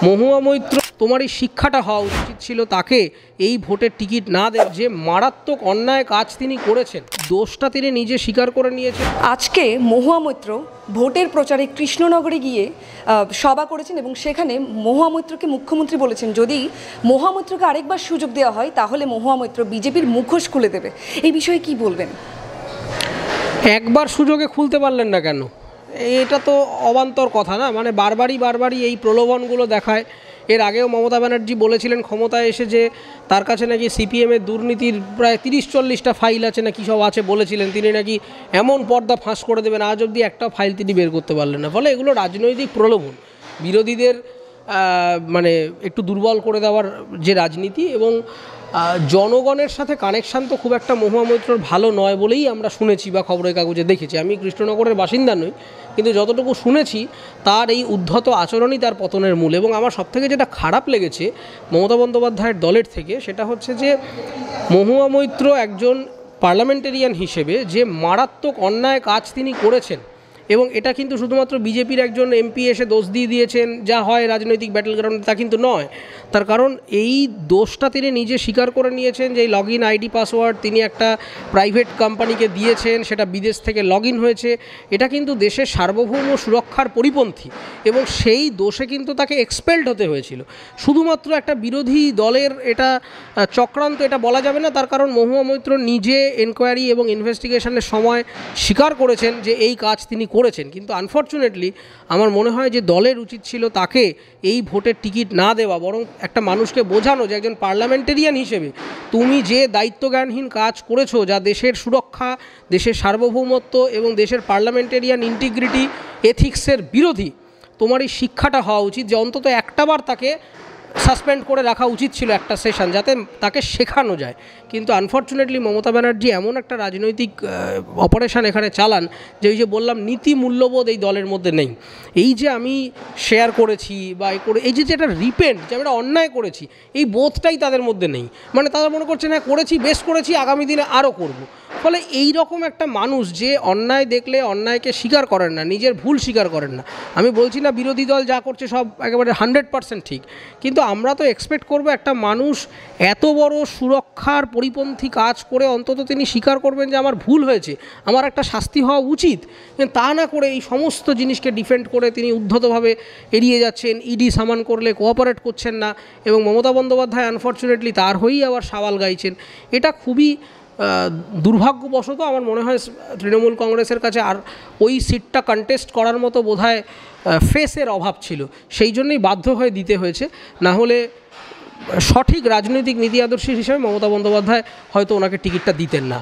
মহুয়া মৈত্র, তোমার এই শিক্ষাটা হওয়া উচিত ছিল তাকে এই ভোটের টিকিট না দেয়। যে মারাত্মক অন্যায় কাজ তিনি করেছেন, দোষটা তিনি নিজে স্বীকার করে নিয়েছেন। আজকে মহুয়া মৈত্র ভোটের প্রচারে কৃষ্ণনগরে গিয়ে সভা করেছেন এবং সেখানে মহুয়া মৈত্রকে মুখ্যমন্ত্রী বলেছেন যদি মহুয়া মৈত্রকে আরেকবার সুযোগ দেওয়া হয় তাহলে মহুয়া মৈত্র বিজেপির মুখোশ খুলে দেবে। এই বিষয়ে কি বলবেন? একবার সুযোগে খুলতে পারলেন না কেন? এটা তো অবান্তর কথা না। মানে বারবারই এই প্রলোভনগুলো দেখায়। এর আগেও মমতা ব্যানার্জি বলেছিলেন ক্ষমতায় এসে যে তার কাছে নাকি সিপিএমের দুর্নীতির প্রায় 30-40টা ফাইল আছে, না কী সব আছে বলেছিলেন। তিনি নাকি এমন পর্দা ফাঁস করে দেবেন, আজ অবধি একটা ফাইল তিনি বের করতে পারলেন না। ফলে এগুলো রাজনৈতিক প্রলোভন, বিরোধীদের মানে একটু দুর্বল করে দেওয়ার যে রাজনীতি, এবং জনগণের সাথে কানেকশান তো খুব একটা মহুয়া মৈত্রর ভালো নয় বলেই আমরা শুনেছি বা খবরের কাগজে দেখেছি। আমি কৃষ্ণনগরের বাসিন্দা নই, কিন্তু যতটুকু শুনেছি তার এই উদ্ধত আচরণই তার পতনের মূল। এবং আমার সবথেকে যেটা খারাপ লেগেছে মমতা বন্দ্যোপাধ্যায়ের দলের থেকে, সেটা হচ্ছে যে মহুয়া মৈত্র একজন পার্লামেন্টেরিয়ান হিসেবে যে মারাত্মক অন্যায় কাজ তিনি করেছেন, এবং এটা কিন্তু শুধুমাত্র বিজেপির একজন এমপি এসে দোষ দিয়ে দিয়েছেন যা হয় রাজনৈতিক ব্যাটেল গ্রাউন্ডে, তা কিন্তু নয়। তার কারণ এই দোষটা তিনি নিজে স্বীকার করে নিয়েছেন যে এই লগ ইন আইডি পাসওয়ার্ড তিনি একটা প্রাইভেট কোম্পানিকে দিয়েছেন, সেটা বিদেশ থেকে লগ ইন হয়েছে। এটা কিন্তু দেশের সার্বভৌম সুরক্ষার পরিপন্থী, এবং সেই দোষে কিন্তু তাকে এক্সপেলড হতে হয়েছিল। শুধুমাত্র একটা বিরোধী দলের এটা চক্রান্ত এটা বলা যাবে না। তার কারণ মহুয়া মৈত্র নিজে এনকোয়ারি এবং ইনভেস্টিগেশনের সময় স্বীকার করেছেন যে এই কাজ তিনি করেছেন। কিন্তু আনফর্চুনেটলি আমার মনে হয় যে দলের উচিত ছিল তাকে এই ভোটের টিকিট না দেওয়া, বরং একটা মানুষকে বোঝানো যে একজন পার্লামেন্টেরিয়ান হিসেবে তুমি যে দায়িত্বজ্ঞানহীন কাজ করেছো, যা দেশের সুরক্ষা, দেশের সার্বভৌমত্ব এবং দেশের পার্লামেন্টেরিয়ান ইন্টিগ্রিটি এথিক্সের বিরোধী, তোমার এই শিক্ষাটা হওয়া উচিত যে অন্তত একটাবার তাকে সাসপেন্ড করে রাখা উচিত ছিল একটা সেশন, যাতে তাকে শেখানো যায়। কিন্তু আনফর্চুনেটলি মমতা ব্যানার্জি এমন একটা রাজনৈতিক অপারেশন এখানে চালান যে ওই যে বললাম নীতি মূল্যবোধ এই দলের মধ্যে নেই। এই যে আমি শেয়ার করেছি বা এই যে একটা রিপেন্ট, যে আমি একটা অন্যায় করেছি, এই বোধটাই তাদের মধ্যে নেই। মানে তারা মনে করছে না করেছি, বেশ করেছি, আগামী দিনে আরও করব। ফলে এই রকম একটা মানুষ যে অন্যায় দেখলে অন্যায়কে স্বীকার করেন না, নিজের ভুল স্বীকার করেন না। আমি বলছি না বিরোধী দল যা করছে সব একেবারে 100% ঠিক, কিন্তু আমরা তো এক্সপেক্ট করব একটা মানুষ এত বড় সুরক্ষার পরিপন্থী কাজ করে অন্তত তিনি স্বীকার করবেন যে আমার ভুল হয়েছে, আমার একটা শাস্তি হওয়া উচিত। কিন্তু তা না করে এই সমস্ত জিনিসকে ডিফেন্ড করে তিনি উদ্ধতভাবে এড়িয়ে যাচ্ছেন, ইডি সামান করলে কোঅপারেট করছেন না, এবং মমতা বন্দ্যোপাধ্যায় আনফর্চুনেটলি তার হয়েই আবার সাওয়াল গাইছেন। এটা খুবই দুর্ভাগ্যবশত আমার মনে হয় তৃণমূল কংগ্রেসের কাছে আর ওই সিটটা কন্টেস্ট করার মতো বোধহয় ফেসের অভাব ছিল, সেই জন্যই বাধ্য হয়ে দিতে হয়েছে। না হলে সঠিক রাজনৈতিক নীতি আদর্শ হিসেবে মমতা বন্দ্যোপাধ্যায় হয়তো ওনাকে টিকিটটা দিতেন না।